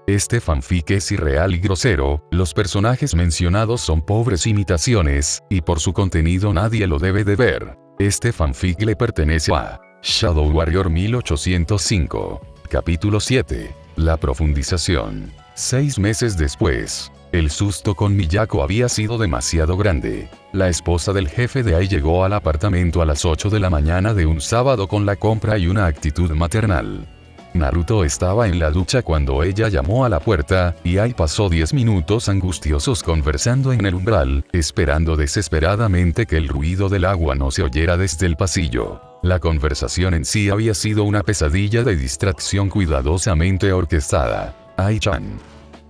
Este fanfic es irreal y grosero, los personajes mencionados son pobres imitaciones, y por su contenido nadie lo debe de ver. Este fanfic le pertenece a Shadow Warrior 1805. Capítulo 7. La profundización. 6 meses después. El susto con Miyako había sido demasiado grande. La esposa del jefe de Ai llegó al apartamento a las 8 de la mañana de un sábado con la compra y una actitud maternal. Naruto estaba en la ducha cuando ella llamó a la puerta, y Ai pasó 10 minutos angustiosos conversando en el umbral, esperando desesperadamente que el ruido del agua no se oyera desde el pasillo. La conversación en sí había sido una pesadilla de distracción cuidadosamente orquestada. Ai-chan.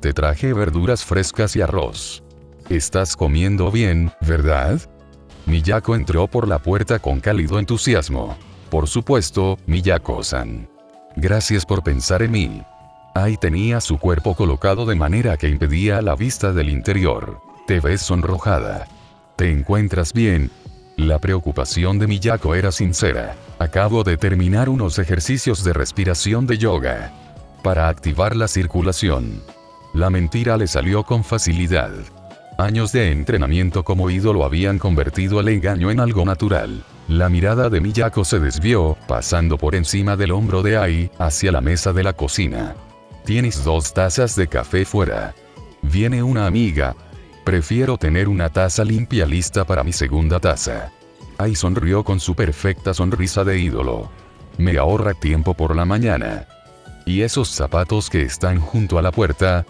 Te traje verduras frescas y arroz. Estás comiendo bien, ¿verdad? Miyako entró por la puerta con cálido entusiasmo. Por supuesto, Miyako-san. Gracias por pensar en mí. Ai tenía su cuerpo colocado de manera que impedía la vista del interior. Te ves sonrojada. ¿Te encuentras bien? La preocupación de Miyako era sincera. Acabo de terminar unos ejercicios de respiración de yoga. Para activar la circulación. La mentira le salió con facilidad. Años de entrenamiento como ídolo habían convertido el engaño en algo natural. La mirada de Miyako se desvió, pasando por encima del hombro de Ai, hacia la mesa de la cocina. Tienes 2 tazas de café fuera. Viene una amiga. Prefiero tener una taza limpia lista para mi segunda taza. Ai sonrió con su perfecta sonrisa de ídolo. Me ahorra tiempo por la mañana. ¿Y esos zapatos que están junto a la puerta?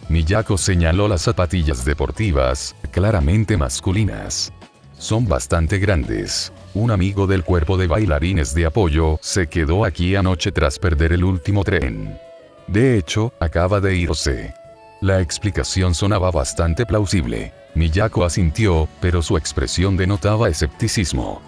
Miyako señaló las zapatillas deportivas, claramente masculinas. Son bastante grandes. Un amigo del cuerpo de bailarines de apoyo se quedó aquí anoche tras perder el último tren. De hecho, acaba de irse. La explicación sonaba bastante plausible. Miyako asintió, pero su expresión denotaba escepticismo.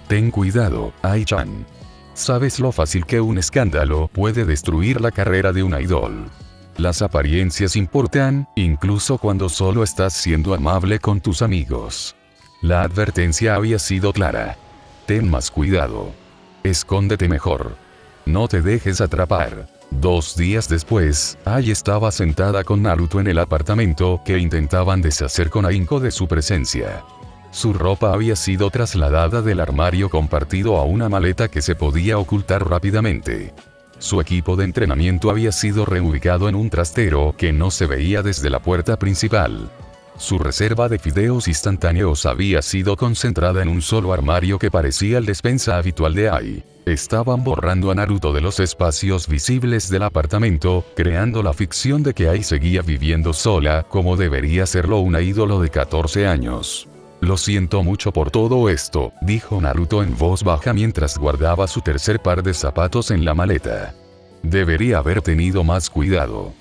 Ten cuidado, Ai-chan. ¿Sabes lo fácil que un escándalo puede destruir la carrera de un idol? Las apariencias importan, incluso cuando solo estás siendo amable con tus amigos. La advertencia había sido clara. Ten más cuidado. Escóndete mejor. No te dejes atrapar. 2 días después, Ai estaba sentada con Naruto en el apartamento que intentaban deshacer con ahínco de su presencia. Su ropa había sido trasladada del armario compartido a una maleta que se podía ocultar rápidamente. Su equipo de entrenamiento había sido reubicado en un trastero que no se veía desde la puerta principal. Su reserva de fideos instantáneos había sido concentrada en un solo armario que parecía el despensa habitual de Ai. Estaban borrando a Naruto de los espacios visibles del apartamento, creando la ficción de que Ai seguía viviendo sola, como debería serlo una ídolo de 14 años. Lo siento mucho por todo esto, dijo Naruto en voz baja mientras guardaba su tercer par de zapatos en la maleta. Debería haber tenido más cuidado.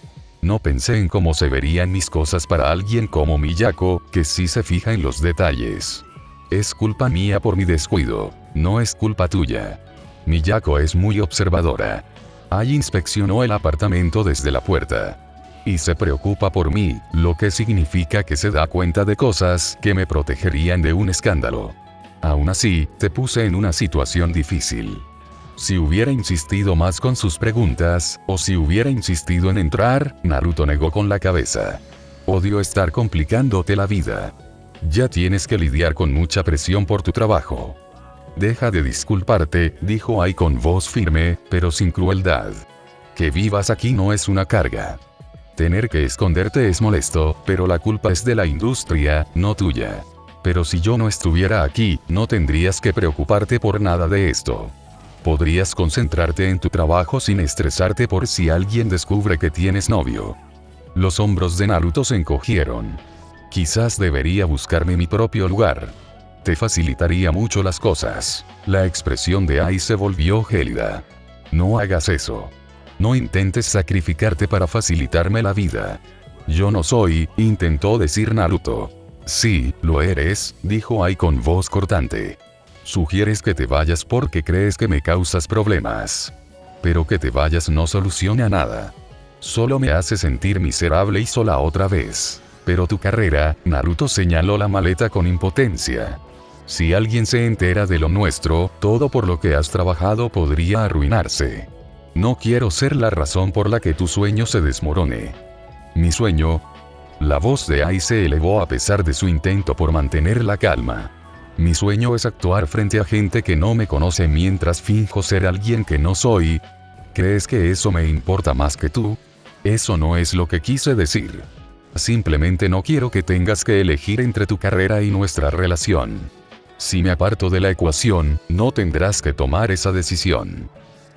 No pensé en cómo se verían mis cosas para alguien como Miyako, que sí se fija en los detalles. Es culpa mía por mi descuido, no es culpa tuya. Miyako es muy observadora. Ai inspeccionó el apartamento desde la puerta. Y se preocupa por mí, lo que significa que se da cuenta de cosas que me protegerían de un escándalo. Aún así, te puse en una situación difícil. Si hubiera insistido más con sus preguntas, o si hubiera insistido en entrar, Naruto negó con la cabeza. Odio estar complicándote la vida. Ya tienes que lidiar con mucha presión por tu trabajo. Deja de disculparte, dijo Ai con voz firme, pero sin crueldad. Que vivas aquí no es una carga. Tener que esconderte es molesto, pero la culpa es de la industria, no tuya. Pero si yo no estuviera aquí, no tendrías que preocuparte por nada de esto. Podrías concentrarte en tu trabajo sin estresarte por si alguien descubre que tienes novio. Los hombros de Naruto se encogieron. Quizás debería buscarme mi propio lugar. Te facilitaría mucho las cosas. La expresión de Ai se volvió gélida. No hagas eso. No intentes sacrificarte para facilitarme la vida. Yo no soy, intentó decir Naruto. Sí, lo eres, dijo Ai con voz cortante. Sugieres que te vayas porque crees que me causas problemas. Pero que te vayas no soluciona nada. Solo me hace sentir miserable y sola otra vez. Pero tu carrera, Naruto señaló la maleta con impotencia. Si alguien se entera de lo nuestro, todo por lo que has trabajado podría arruinarse. No quiero ser la razón por la que tu sueño se desmorone. ¿Mi sueño? La voz de Ai se elevó a pesar de su intento por mantener la calma. Mi sueño es actuar frente a gente que no me conoce mientras finjo ser alguien que no soy. ¿Crees que eso me importa más que tú? Eso no es lo que quise decir. Simplemente no quiero que tengas que elegir entre tu carrera y nuestra relación. Si me aparto de la ecuación, no tendrás que tomar esa decisión.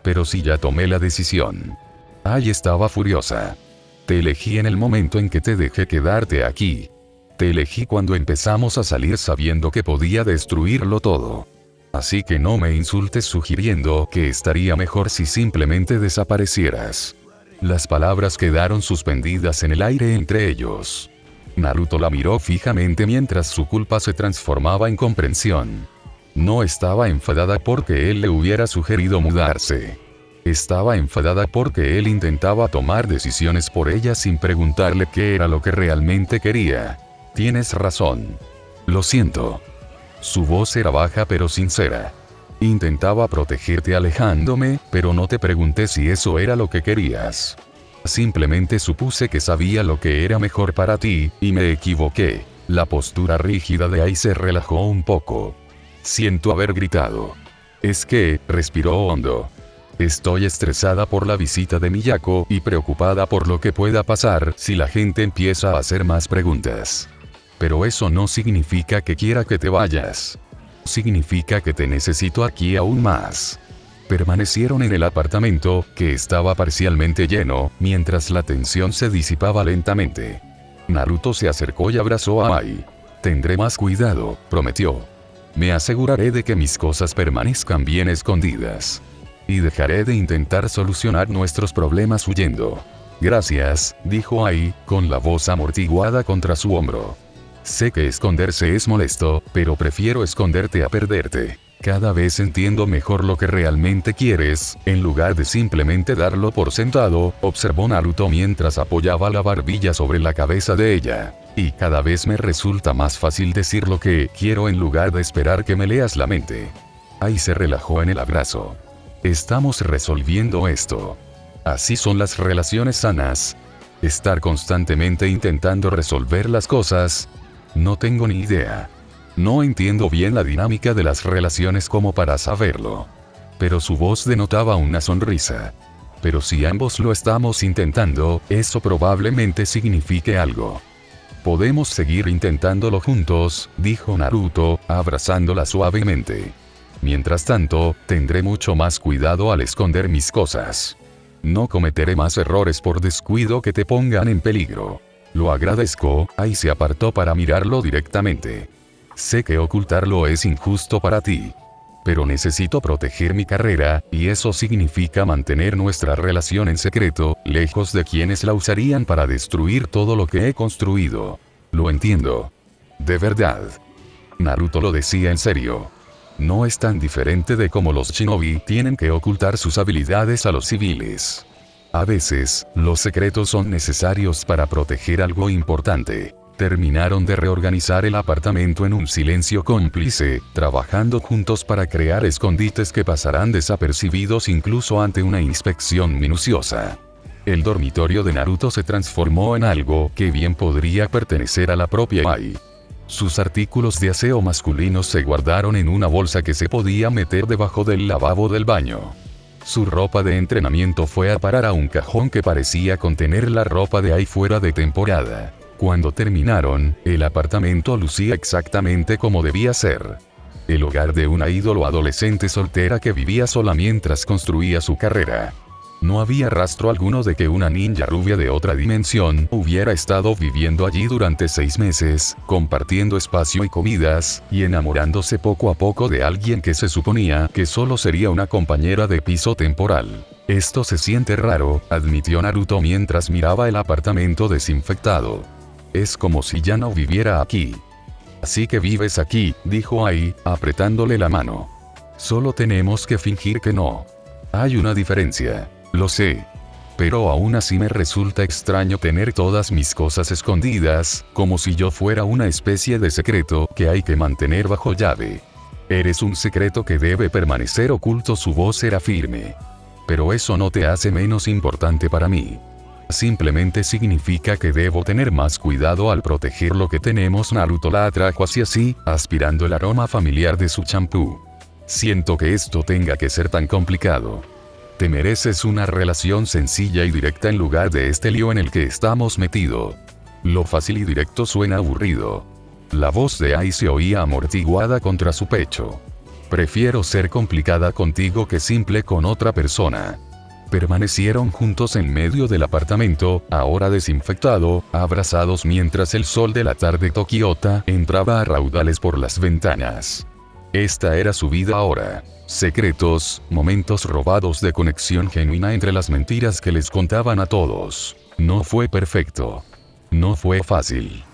Pero si ya tomé la decisión. Ai estaba furiosa. Te elegí en el momento en que te dejé quedarte aquí. Te elegí cuando empezamos a salir sabiendo que podía destruirlo todo. Así que no me insultes sugiriendo que estaría mejor si simplemente desaparecieras. Las palabras quedaron suspendidas en el aire entre ellos. Naruto la miró fijamente mientras su culpa se transformaba en comprensión. No estaba enfadada porque él le hubiera sugerido mudarse. Estaba enfadada porque él intentaba tomar decisiones por ella sin preguntarle qué era lo que realmente quería. Tienes razón. Lo siento. Su voz era baja pero sincera. Intentaba protegerte alejándome, pero no te pregunté si eso era lo que querías. Simplemente supuse que sabía lo que era mejor para ti, y me equivoqué. La postura rígida de Ai se relajó un poco. Siento haber gritado. Es que, respiró hondo. Estoy estresada por la visita de Miyako y preocupada por lo que pueda pasar si la gente empieza a hacer más preguntas. Pero eso no significa que quiera que te vayas. Significa que te necesito aquí aún más. Permanecieron en el apartamento, que estaba parcialmente lleno, mientras la tensión se disipaba lentamente. Naruto se acercó y abrazó a Ai. Tendré más cuidado, prometió. Me aseguraré de que mis cosas permanezcan bien escondidas. Y dejaré de intentar solucionar nuestros problemas huyendo. Gracias, dijo Ai, con la voz amortiguada contra su hombro. Sé que esconderse es molesto, pero prefiero esconderte a perderte. Cada vez entiendo mejor lo que realmente quieres, en lugar de simplemente darlo por sentado, observó Naruto mientras apoyaba la barbilla sobre la cabeza de ella. Y cada vez me resulta más fácil decir lo que quiero en lugar de esperar que me leas la mente. Ai se relajó en el abrazo. Estamos resolviendo esto. Así son las relaciones sanas. Estar constantemente intentando resolver las cosas. No tengo ni idea. No entiendo bien la dinámica de las relaciones como para saberlo. Pero su voz denotaba una sonrisa. Pero si ambos lo estamos intentando, eso probablemente signifique algo. Podemos seguir intentándolo juntos, dijo Naruto, abrazándola suavemente. Mientras tanto, tendré mucho más cuidado al esconder mis cosas. No cometeré más errores por descuido que te pongan en peligro. Lo agradezco. Ai se apartó para mirarlo directamente. Sé que ocultarlo es injusto para ti. Pero necesito proteger mi carrera, y eso significa mantener nuestra relación en secreto, lejos de quienes la usarían para destruir todo lo que he construido. Lo entiendo. De verdad. Naruto lo decía en serio. No es tan diferente de cómo los shinobi tienen que ocultar sus habilidades a los civiles. A veces, los secretos son necesarios para proteger algo importante. Terminaron de reorganizar el apartamento en un silencio cómplice, trabajando juntos para crear escondites que pasarán desapercibidos incluso ante una inspección minuciosa. El dormitorio de Naruto se transformó en algo que bien podría pertenecer a la propia Ai. Sus artículos de aseo masculinos se guardaron en una bolsa que se podía meter debajo del lavabo del baño. Su ropa de entrenamiento fue a parar a un cajón que parecía contener la ropa de Ai fuera de temporada. Cuando terminaron, el apartamento lucía exactamente como debía ser. El hogar de una ídolo adolescente soltera que vivía sola mientras construía su carrera. No había rastro alguno de que una ninja rubia de otra dimensión hubiera estado viviendo allí durante 6 meses, compartiendo espacio y comidas, y enamorándose poco a poco de alguien que se suponía que solo sería una compañera de piso temporal. Esto se siente raro, admitió Naruto mientras miraba el apartamento desinfectado. Es como si ya no viviera aquí. Así que vives aquí, dijo Ai, apretándole la mano. Solo tenemos que fingir que no. Hay una diferencia. Lo sé. Pero aún así me resulta extraño tener todas mis cosas escondidas, como si yo fuera una especie de secreto que hay que mantener bajo llave. Eres un secreto que debe permanecer oculto. Su voz era firme. Pero eso no te hace menos importante para mí. Simplemente significa que debo tener más cuidado al proteger lo que tenemos. Naruto la atrajo hacia sí, aspirando el aroma familiar de su champú. Siento que esto tenga que ser tan complicado. Te mereces una relación sencilla y directa en lugar de este lío en el que estamos metido. Lo fácil y directo suena aburrido. La voz de Ai se oía amortiguada contra su pecho. Prefiero ser complicada contigo que simple con otra persona. Permanecieron juntos en medio del apartamento, ahora desinfectado, abrazados mientras el sol de la tarde tokiota entraba a raudales por las ventanas. Esta era su vida ahora. Secretos, momentos robados de conexión genuina entre las mentiras que les contaban a todos. No fue perfecto. No fue fácil.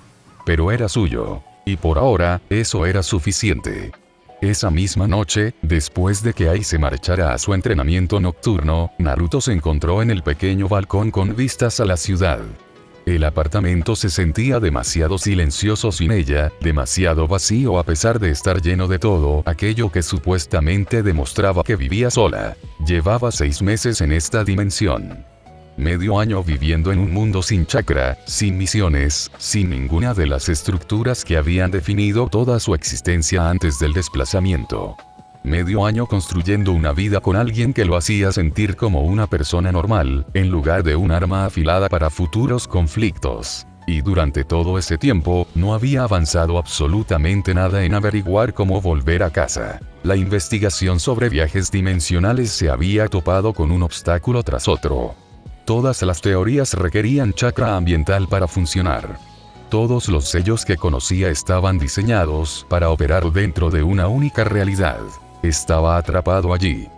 Pero era suyo. Y por ahora, eso era suficiente. Esa misma noche, después de que Ai se marchara a su entrenamiento nocturno, Naruto se encontró en el pequeño balcón con vistas a la ciudad. El apartamento se sentía demasiado silencioso sin ella, demasiado vacío a pesar de estar lleno de todo aquello que supuestamente demostraba que vivía sola. Llevaba 6 meses en esta dimensión. Medio año viviendo en un mundo sin chakra, sin misiones, sin ninguna de las estructuras que habían definido toda su existencia antes del desplazamiento. Medio año construyendo una vida con alguien que lo hacía sentir como una persona normal, en lugar de un arma afilada para futuros conflictos. Y durante todo ese tiempo, no había avanzado absolutamente nada en averiguar cómo volver a casa. La investigación sobre viajes dimensionales se había topado con un obstáculo tras otro. Todas las teorías requerían chakra ambiental para funcionar. Todos los sellos que conocía estaban diseñados para operar dentro de una única realidad. Estaba atrapado allí.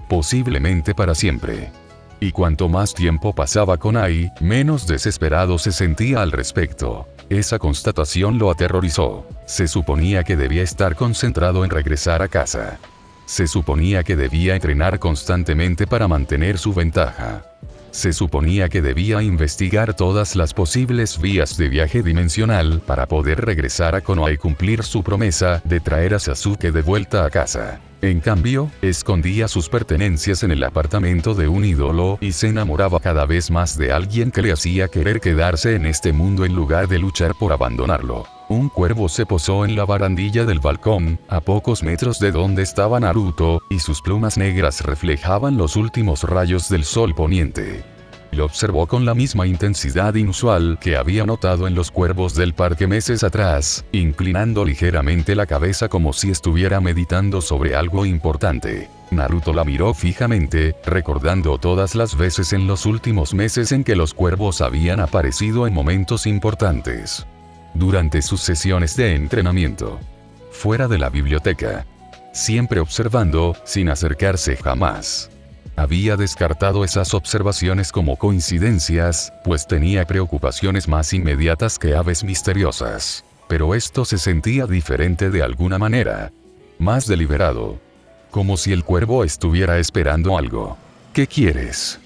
Posiblemente para siempre. Y cuanto más tiempo pasaba con Ai, menos desesperado se sentía al respecto. Esa constatación lo aterrorizó. Se suponía que debía estar concentrado en regresar a casa. Se suponía que debía entrenar constantemente para mantener su ventaja. Se suponía que debía investigar todas las posibles vías de viaje dimensional para poder regresar a Konoha y cumplir su promesa de traer a Sasuke de vuelta a casa. En cambio, escondía sus pertenencias en el apartamento de un ídolo y se enamoraba cada vez más de alguien que le hacía querer quedarse en este mundo en lugar de luchar por abandonarlo. Un cuervo se posó en la barandilla del balcón, a pocos metros de donde estaba Naruto, y sus plumas negras reflejaban los últimos rayos del sol poniente. Lo observó con la misma intensidad inusual que había notado en los cuervos del parque meses atrás, inclinando ligeramente la cabeza como si estuviera meditando sobre algo importante. Naruto la miró fijamente, recordando todas las veces en los últimos meses en que los cuervos habían aparecido en momentos importantes. Durante sus sesiones de entrenamiento. Fuera de la biblioteca. Siempre observando, sin acercarse jamás. Había descartado esas observaciones como coincidencias, pues tenía preocupaciones más inmediatas que aves misteriosas. Pero esto se sentía diferente de alguna manera. Más deliberado. Como si el cuervo estuviera esperando algo. ¿Qué quieres?,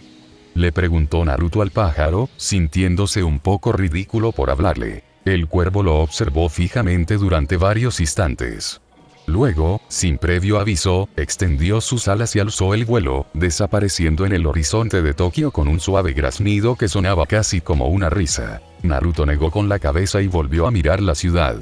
le preguntó Naruto al pájaro, sintiéndose un poco ridículo por hablarle. El cuervo lo observó fijamente durante varios instantes. Luego, sin previo aviso, extendió sus alas y alzó el vuelo, desapareciendo en el horizonte de Tokio con un suave graznido que sonaba casi como una risa. Naruto negó con la cabeza y volvió a mirar la ciudad.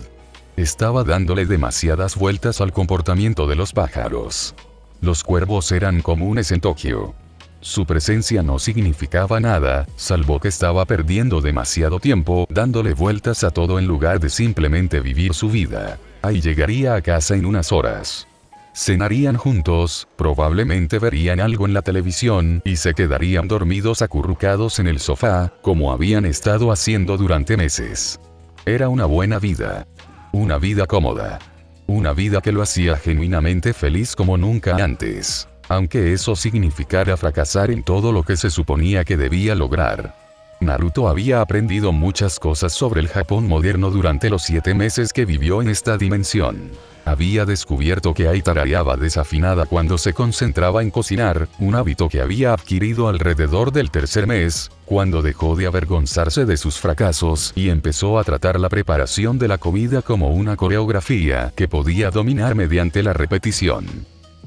Estaba dándole demasiadas vueltas al comportamiento de los pájaros. Los cuervos eran comunes en Tokio. Su presencia no significaba nada, salvo que estaba perdiendo demasiado tiempo dándole vueltas a todo en lugar de simplemente vivir su vida. Ai llegaría a casa en unas horas. Cenarían juntos, probablemente verían algo en la televisión y se quedarían dormidos acurrucados en el sofá, como habían estado haciendo durante meses. Era una buena vida. Una vida cómoda. Una vida que lo hacía genuinamente feliz como nunca antes. Aunque eso significara fracasar en todo lo que se suponía que debía lograr. Naruto había aprendido muchas cosas sobre el Japón moderno durante los 7 meses que vivió en esta dimensión. Había descubierto que Ai tarareaba desafinada cuando se concentraba en cocinar, un hábito que había adquirido alrededor del 3er mes, cuando dejó de avergonzarse de sus fracasos y empezó a tratar la preparación de la comida como una coreografía que podía dominar mediante la repetición.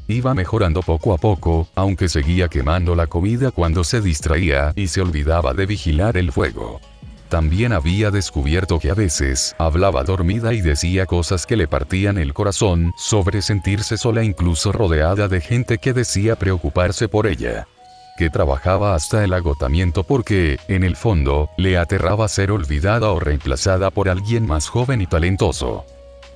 Iba mejorando poco a poco, aunque seguía quemando la comida cuando se distraía y se olvidaba de vigilar el fuego. También había descubierto que a veces hablaba dormida y decía cosas que le partían el corazón sobre sentirse sola, incluso rodeada de gente que decía preocuparse por ella. Que trabajaba hasta el agotamiento porque, en el fondo, le aterraba ser olvidada o reemplazada por alguien más joven y talentoso.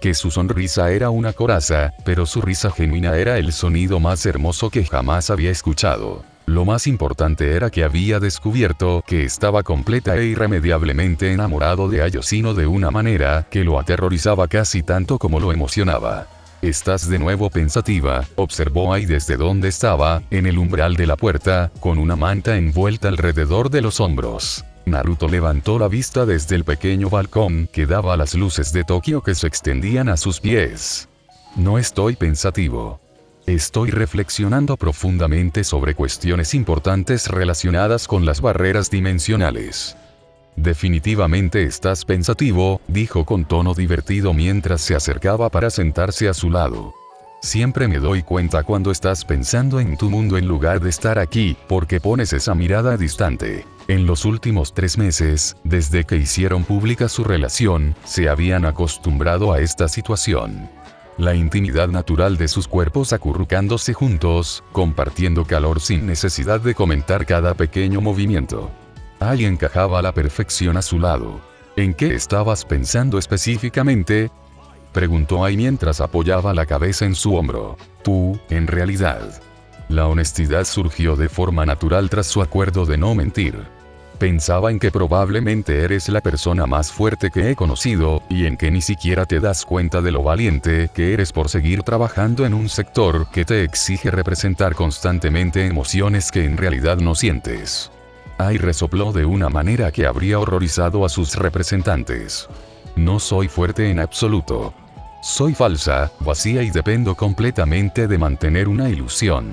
Que su sonrisa era una coraza, pero su risa genuina era el sonido más hermoso que jamás había escuchado. Lo más importante era que había descubierto que estaba completa e irremediablemente enamorado de Ayosino de una manera que lo aterrorizaba casi tanto como lo emocionaba. «Estás de nuevo pensativa», observó Ai desde donde estaba, en el umbral de la puerta, con una manta envuelta alrededor de los hombros. Naruto levantó la vista desde el pequeño balcón que daba a las luces de Tokio que se extendían a sus pies. «No estoy pensativo. Estoy reflexionando profundamente sobre cuestiones importantes relacionadas con las barreras dimensionales». «Definitivamente estás pensativo», dijo con tono divertido mientras se acercaba para sentarse a su lado. «Siempre me doy cuenta cuando estás pensando en tu mundo en lugar de estar aquí, porque pones esa mirada distante». En los últimos 3 meses, desde que hicieron pública su relación, se habían acostumbrado a esta situación. La intimidad natural de sus cuerpos acurrucándose juntos, compartiendo calor sin necesidad de comentar cada pequeño movimiento. Ai encajaba a la perfección a su lado. «¿En qué estabas pensando específicamente?», preguntó Ai mientras apoyaba la cabeza en su hombro. «Tú, en realidad». La honestidad surgió de forma natural tras su acuerdo de no mentir. «Pensaba en que probablemente eres la persona más fuerte que he conocido, y en que ni siquiera te das cuenta de lo valiente que eres por seguir trabajando en un sector que te exige representar constantemente emociones que en realidad no sientes». Ai resopló de una manera que habría horrorizado a sus representantes. «No soy fuerte en absoluto. Soy falsa, vacía y dependo completamente de mantener una ilusión.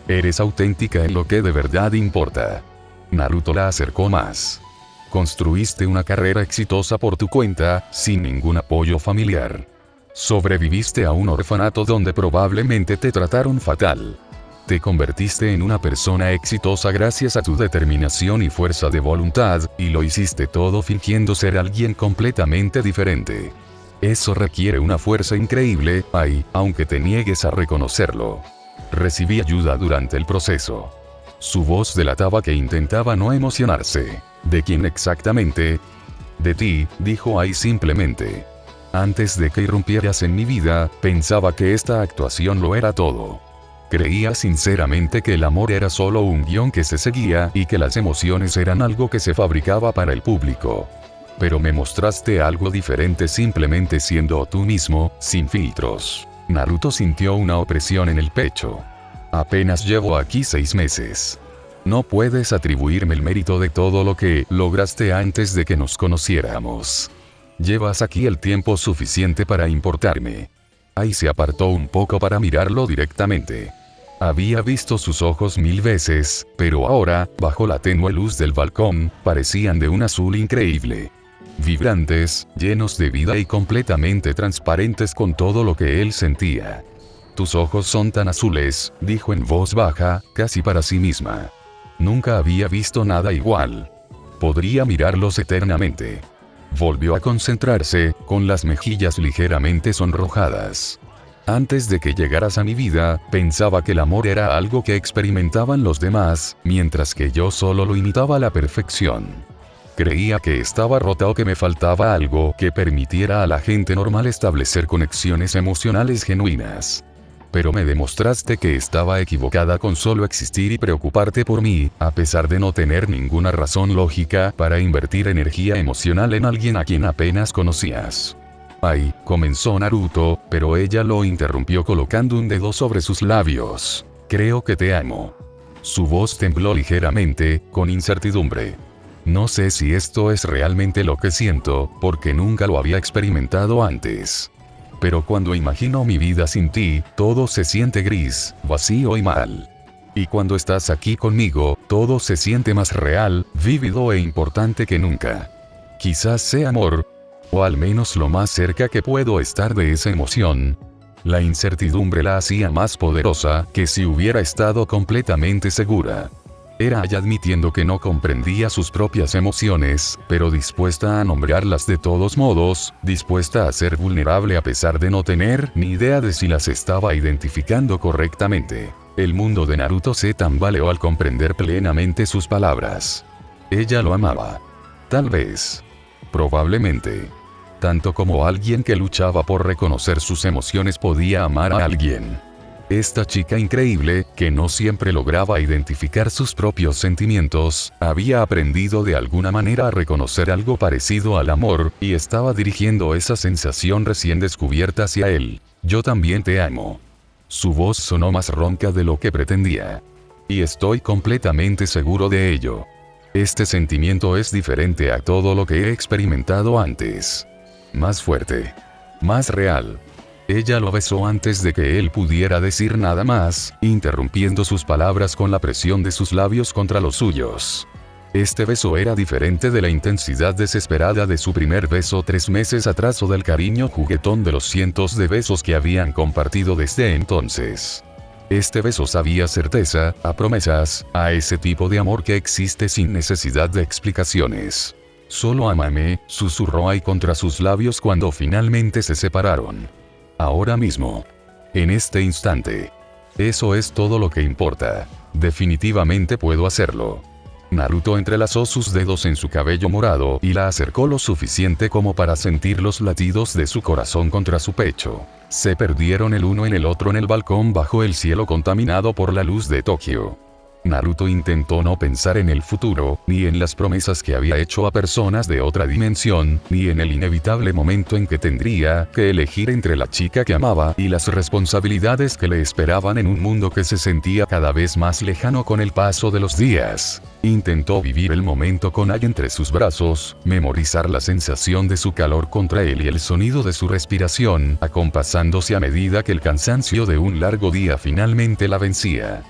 Eres auténtica en lo que de verdad importa». Naruto la acercó más. «Construiste una carrera exitosa por tu cuenta, sin ningún apoyo familiar. Sobreviviste a un orfanato donde probablemente te trataron fatal. Te convertiste en una persona exitosa gracias a tu determinación y fuerza de voluntad, y lo hiciste todo fingiendo ser alguien completamente diferente. Eso requiere una fuerza increíble, Ai, aunque te niegues a reconocerlo. Recibí ayuda durante el proceso». Su voz delataba que intentaba no emocionarse. «¿De quién exactamente?». «De ti», dijo Ai simplemente. «Antes de que irrumpieras en mi vida, pensaba que esta actuación lo era todo. Creía sinceramente que el amor era solo un guión que se seguía y que las emociones eran algo que se fabricaba para el público. Pero me mostraste algo diferente simplemente siendo tú mismo, sin filtros». Naruto sintió una opresión en el pecho. «Apenas llevo aquí 6 meses. No puedes atribuirme el mérito de todo lo que lograste antes de que nos conociéramos. Llevas aquí el tiempo suficiente para importarme». Ai se apartó un poco para mirarlo directamente. Había visto sus ojos 1000 veces, pero ahora, bajo la tenue luz del balcón, parecían de un azul increíble. Vibrantes, llenos de vida y completamente transparentes con todo lo que él sentía. «Tus ojos son tan azules», dijo en voz baja, casi para sí misma. «Nunca había visto nada igual. Podría mirarlos eternamente». Volvió a concentrarse, con las mejillas ligeramente sonrojadas. «Antes de que llegaras a mi vida, pensaba que el amor era algo que experimentaban los demás, mientras que yo solo lo imitaba a la perfección. Creía que estaba rota o que me faltaba algo que permitiera a la gente normal establecer conexiones emocionales genuinas. Pero me demostraste que estaba equivocada con solo existir y preocuparte por mí, a pesar de no tener ninguna razón lógica para invertir energía emocional en alguien a quien apenas conocías». «Ai», comenzó Naruto, pero ella lo interrumpió colocando un dedo sobre sus labios. «Creo que te amo». Su voz tembló ligeramente, con incertidumbre. «No sé si esto es realmente lo que siento, porque nunca lo había experimentado antes. Pero cuando imagino mi vida sin ti, todo se siente gris, vacío y mal. Y cuando estás aquí conmigo, todo se siente más real, vívido e importante que nunca. Quizás sea amor, o al menos lo más cerca que puedo estar de esa emoción». La incertidumbre la hacía más poderosa que si hubiera estado completamente segura. Era ella admitiendo que no comprendía sus propias emociones, pero dispuesta a nombrarlas de todos modos, dispuesta a ser vulnerable a pesar de no tener ni idea de si las estaba identificando correctamente. El mundo de Naruto se tambaleó al comprender plenamente sus palabras. Ella lo amaba. Tal vez. Probablemente. Tanto como alguien que luchaba por reconocer sus emociones podía amar a alguien. Esta chica increíble, que no siempre lograba identificar sus propios sentimientos, había aprendido de alguna manera a reconocer algo parecido al amor, y estaba dirigiendo esa sensación recién descubierta hacia él. Yo también te amo. Su voz sonó más ronca de lo que pretendía. Y estoy completamente seguro de ello. Este sentimiento es diferente a todo lo que he experimentado antes. Más fuerte. Más real. Ella lo besó antes de que él pudiera decir nada más, interrumpiendo sus palabras con la presión de sus labios contra los suyos. Este beso era diferente de la intensidad desesperada de su primer beso 3 meses atrás o del cariño juguetón de los cientos de besos que habían compartido desde entonces. Este beso sabía certeza, a promesas, a ese tipo de amor que existe sin necesidad de explicaciones. Solo ámame, susurró Ai contra sus labios cuando finalmente se separaron. Ahora mismo. En este instante. Eso es todo lo que importa. Definitivamente puedo hacerlo. Naruto entrelazó sus dedos en su cabello morado y la acercó lo suficiente como para sentir los latidos de su corazón contra su pecho. Se perdieron el uno en el otro en el balcón bajo el cielo contaminado por la luz de Tokio. Naruto intentó no pensar en el futuro, ni en las promesas que había hecho a personas de otra dimensión, ni en el inevitable momento en que tendría que elegir entre la chica que amaba y las responsabilidades que le esperaban en un mundo que se sentía cada vez más lejano con el paso de los días. Intentó vivir el momento con Ai entre sus brazos, memorizar la sensación de su calor contra él y el sonido de su respiración, acompasándose a medida que el cansancio de un largo día finalmente la vencía.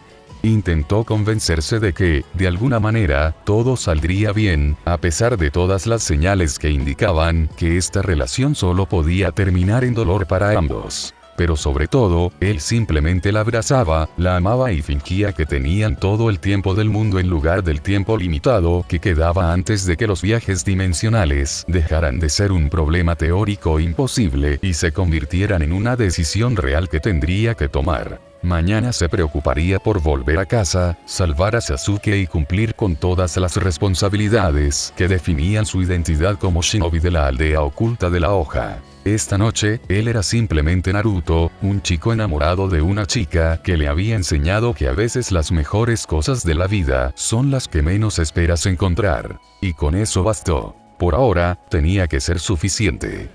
Intentó convencerse de que, de alguna manera, todo saldría bien, a pesar de todas las señales que indicaban que esta relación solo podía terminar en dolor para ambos. Pero sobre todo, él simplemente la abrazaba, la amaba y fingía que tenían todo el tiempo del mundo en lugar del tiempo limitado que quedaba antes de que los viajes dimensionales dejaran de ser un problema teórico imposible y se convirtieran en una decisión real que tendría que tomar. Mañana se preocuparía por volver a casa, salvar a Sasuke y cumplir con todas las responsabilidades que definían su identidad como shinobi de la aldea oculta de la hoja. Esta noche, él era simplemente Naruto, un chico enamorado de una chica que le había enseñado que a veces las mejores cosas de la vida son las que menos esperas encontrar. Y con eso bastó. Por ahora, tenía que ser suficiente.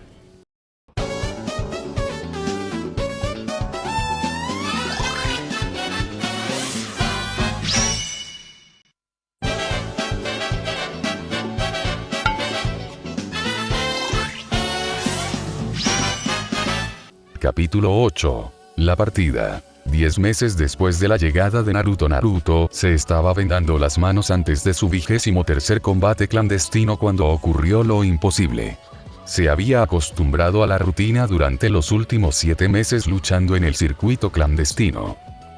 Capítulo 8. La partida. 10 meses después de la llegada de Naruto se estaba vendando las manos antes de su 23º combate clandestino cuando ocurrió lo imposible. Se había acostumbrado a la rutina durante los últimos 7 meses luchando en el circuito clandestino.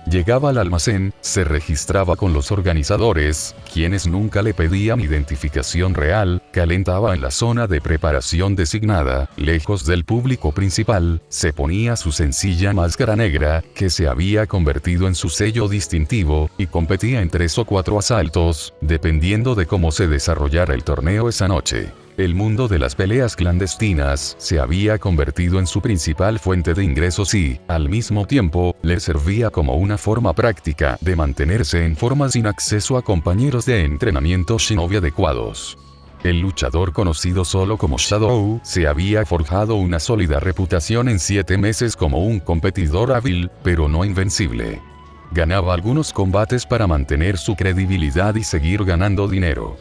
Llegaba al almacén, se registraba con los organizadores, quienes nunca le pedían identificación real, calentaba en la zona de preparación designada, lejos del público principal, se ponía su sencilla máscara negra, que se había convertido en su sello distintivo, y competía en 3 o 4 asaltos, dependiendo de cómo se desarrollara el torneo esa noche. El mundo de las peleas clandestinas se había convertido en su principal fuente de ingresos y, al mismo tiempo, le servía como una forma práctica de mantenerse en forma sin acceso a compañeros de entrenamiento shinobi adecuados. El luchador conocido solo como Shadow se había forjado una sólida reputación en 7 meses como un competidor hábil, pero no invencible. Ganaba algunos combates para mantener su credibilidad y seguir ganando dinero.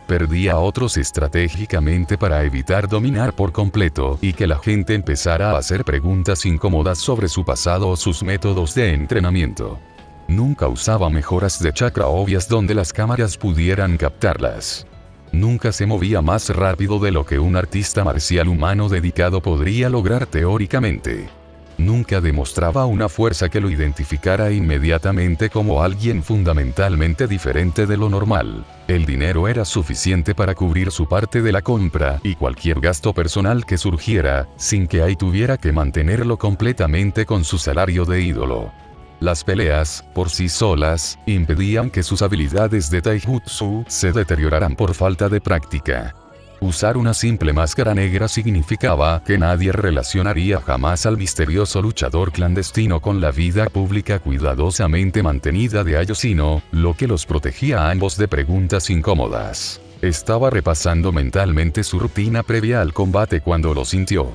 Perdía a otros estratégicamente para evitar dominar por completo y que la gente empezara a hacer preguntas incómodas sobre su pasado o sus métodos de entrenamiento. Nunca usaba mejoras de chakra obvias donde las cámaras pudieran captarlas. Nunca se movía más rápido de lo que un artista marcial humano dedicado podría lograr teóricamente. Nunca demostraba una fuerza que lo identificara inmediatamente como alguien fundamentalmente diferente de lo normal. El dinero era suficiente para cubrir su parte de la compra y cualquier gasto personal que surgiera, sin que Ai tuviera que mantenerlo completamente con su salario de ídolo. Las peleas, por sí solas, impedían que sus habilidades de taijutsu se deterioraran por falta de práctica. Usar una simple máscara negra significaba que nadie relacionaría jamás al misterioso luchador clandestino con la vida pública cuidadosamente mantenida de Ayosino, lo que los protegía a ambos de preguntas incómodas. Estaba repasando mentalmente su rutina previa al combate cuando lo sintió.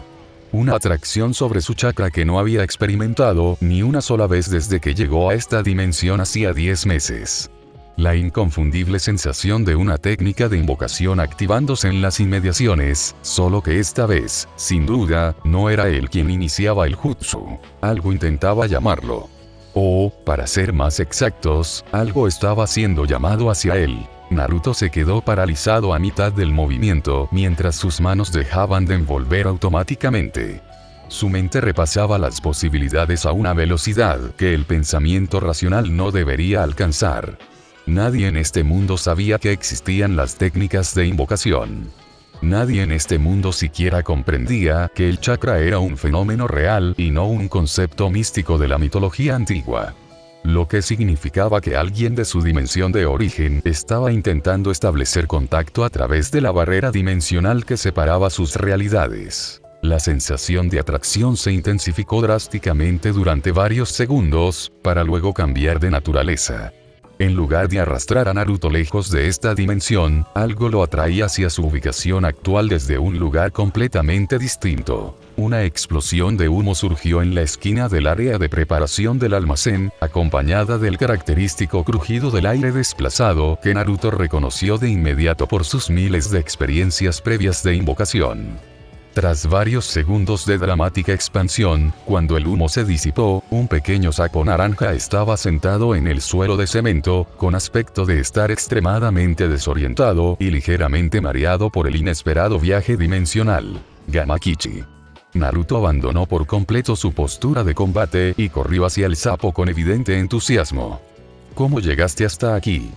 Una atracción sobre su chakra que no había experimentado ni una sola vez desde que llegó a esta dimensión hacía 10 meses. La inconfundible sensación de una técnica de invocación activándose en las inmediaciones, solo que esta vez, sin duda, no era él quien iniciaba el jutsu. Algo intentaba llamarlo. O, para ser más exactos, algo estaba siendo llamado hacia él. Naruto se quedó paralizado a mitad del movimiento mientras sus manos dejaban de envolver automáticamente. Su mente repasaba las posibilidades a una velocidad que el pensamiento racional no debería alcanzar. Nadie en este mundo sabía que existían las técnicas de invocación. Nadie en este mundo siquiera comprendía que el chakra era un fenómeno real y no un concepto místico de la mitología antigua. Lo que significaba que alguien de su dimensión de origen estaba intentando establecer contacto a través de la barrera dimensional que separaba sus realidades. La sensación de atracción se intensificó drásticamente durante varios segundos, para luego cambiar de naturaleza. En lugar de arrastrar a Naruto lejos de esta dimensión, algo lo atraía hacia su ubicación actual desde un lugar completamente distinto. Una explosión de humo surgió en la esquina del área de preparación del almacén, acompañada del característico crujido del aire desplazado que Naruto reconoció de inmediato por sus miles de experiencias previas de invocación. Tras varios segundos de dramática expansión, cuando el humo se disipó, un pequeño sapo naranja estaba sentado en el suelo de cemento, con aspecto de estar extremadamente desorientado y ligeramente mareado por el inesperado viaje dimensional. Gamakichi. Naruto abandonó por completo su postura de combate y corrió hacia el sapo con evidente entusiasmo. ¿Cómo llegaste hasta aquí?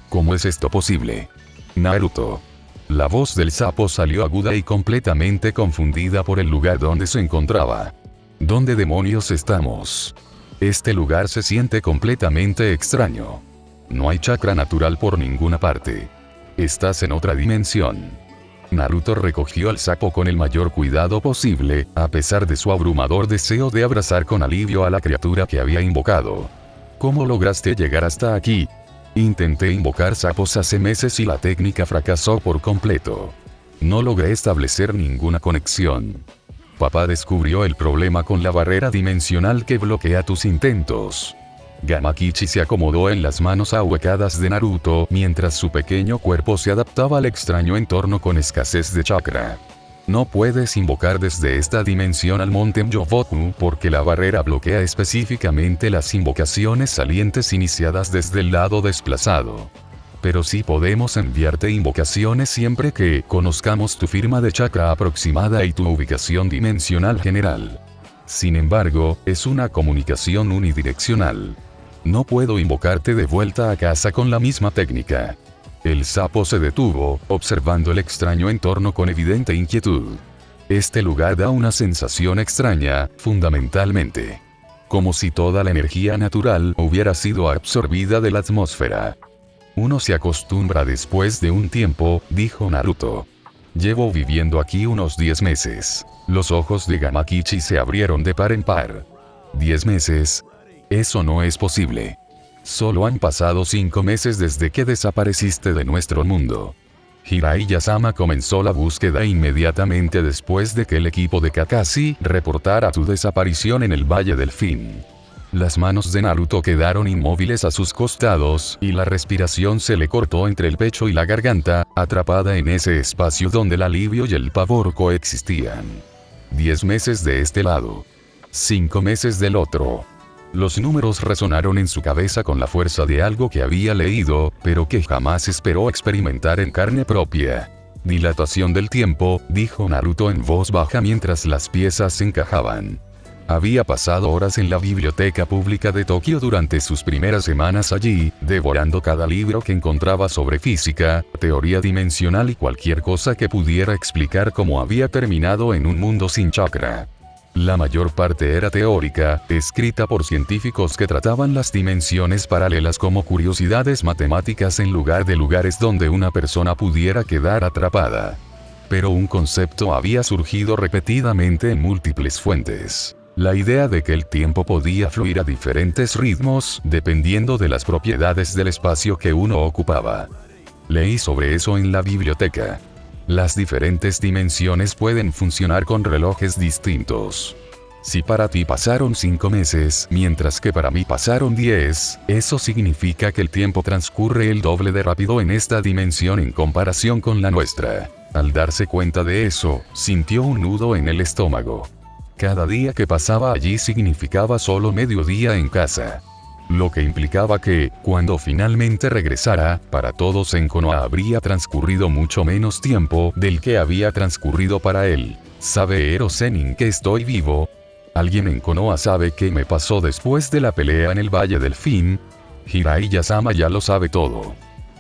¿Cómo es esto posible? Naruto. La voz del sapo salió aguda y completamente confundida por el lugar donde se encontraba. ¿Dónde demonios estamos? Este lugar se siente completamente extraño. No hay chakra natural por ninguna parte. Estás en otra dimensión. Naruto recogió al sapo con el mayor cuidado posible, a pesar de su abrumador deseo de abrazar con alivio a la criatura que había invocado. ¿Cómo lograste llegar hasta aquí? Intenté invocar sapos hace meses y la técnica fracasó por completo. No logré establecer ninguna conexión. Papá descubrió el problema con la barrera dimensional que bloquea tus intentos. Gamakichi se acomodó en las manos ahuecadas de Naruto mientras su pequeño cuerpo se adaptaba al extraño entorno con escasez de chakra. No puedes invocar desde esta dimensión al monte Myoboku porque la barrera bloquea específicamente las invocaciones salientes iniciadas desde el lado desplazado. Pero sí podemos enviarte invocaciones siempre que conozcamos tu firma de chakra aproximada y tu ubicación dimensional general. Sin embargo, es una comunicación unidireccional. No puedo invocarte de vuelta a casa con la misma técnica. El sapo se detuvo, observando el extraño entorno con evidente inquietud. Este lugar da una sensación extraña, fundamentalmente. Como si toda la energía natural hubiera sido absorbida de la atmósfera. Uno se acostumbra después de un tiempo, dijo Naruto. Llevo viviendo aquí unos 10 meses. Los ojos de Gamakichi se abrieron de par en par. 10 meses. Eso no es posible. Solo han pasado 5 meses desde que desapareciste de nuestro mundo. Jiraiya-sama comenzó la búsqueda inmediatamente después de que el equipo de Kakashi reportara tu desaparición en el Valle del Fin. Las manos de Naruto quedaron inmóviles a sus costados y la respiración se le cortó entre el pecho y la garganta, atrapada en ese espacio donde el alivio y el pavor coexistían. 10 meses de este lado. 5 meses del otro. Los números resonaron en su cabeza con la fuerza de algo que había leído, pero que jamás esperó experimentar en carne propia. Dilatación del tiempo, dijo Naruto en voz baja mientras las piezas se encajaban. Había pasado horas en la biblioteca pública de Tokio durante sus primeras semanas allí, devorando cada libro que encontraba sobre física, teoría dimensional y cualquier cosa que pudiera explicar cómo había terminado en un mundo sin chakra. La mayor parte era teórica, escrita por científicos que trataban las dimensiones paralelas como curiosidades matemáticas en lugar de lugares donde una persona pudiera quedar atrapada. Pero un concepto había surgido repetidamente en múltiples fuentes. La idea de que el tiempo podía fluir a diferentes ritmos, dependiendo de las propiedades del espacio que uno ocupaba. Leí sobre eso en la biblioteca. Las diferentes dimensiones pueden funcionar con relojes distintos. Si para ti pasaron 5 meses, mientras que para mí pasaron 10, eso significa que el tiempo transcurre el doble de rápido en esta dimensión en comparación con la nuestra. Al darse cuenta de eso, sintió un nudo en el estómago. Cada día que pasaba allí significaba solo medio día en casa. Lo que implicaba que, cuando finalmente regresara, para todos en Konoha habría transcurrido mucho menos tiempo del que había transcurrido para él. ¿Sabe Ero Zenin que estoy vivo? ¿Alguien en Konoha sabe qué me pasó después de la pelea en el Valle del Fin? Jiraiya-sama ya lo sabe todo.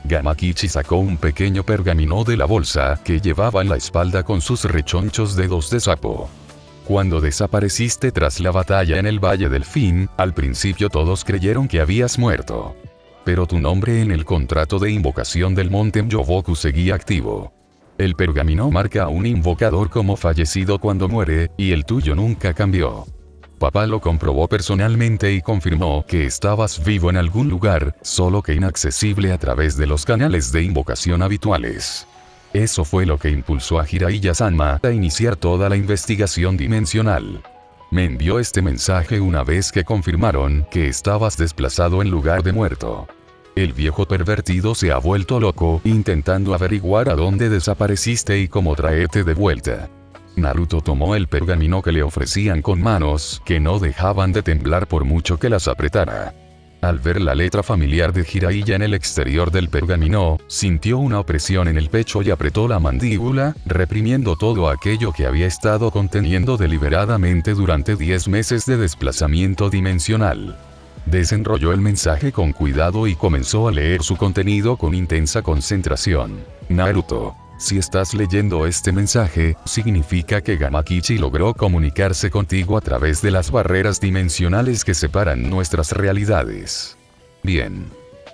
Gamakichi sacó un pequeño pergamino de la bolsa que llevaba en la espalda con sus rechonchos dedos de sapo. Cuando desapareciste tras la batalla en el Valle del Fin, al principio todos creyeron que habías muerto. Pero tu nombre en el contrato de invocación del Monte Myoboku seguía activo. El pergamino marca a un invocador como fallecido cuando muere, y el tuyo nunca cambió. Papá lo comprobó personalmente y confirmó que estabas vivo en algún lugar, solo que inaccesible a través de los canales de invocación habituales. Eso fue lo que impulsó a Jiraiya-sama a iniciar toda la investigación dimensional. Me envió este mensaje una vez que confirmaron que estabas desplazado en lugar de muerto. El viejo pervertido se ha vuelto loco intentando averiguar a dónde desapareciste y cómo traerte de vuelta. Naruto tomó el pergamino que le ofrecían con manos que no dejaban de temblar por mucho que las apretara. Al ver la letra familiar de Jiraiya en el exterior del pergamino, sintió una opresión en el pecho y apretó la mandíbula, reprimiendo todo aquello que había estado conteniendo deliberadamente durante 10 meses de desplazamiento dimensional. Desenrolló el mensaje con cuidado y comenzó a leer su contenido con intensa concentración. Naruto, si estás leyendo este mensaje, significa que Gamakichi logró comunicarse contigo a través de las barreras dimensionales que separan nuestras realidades. Bien.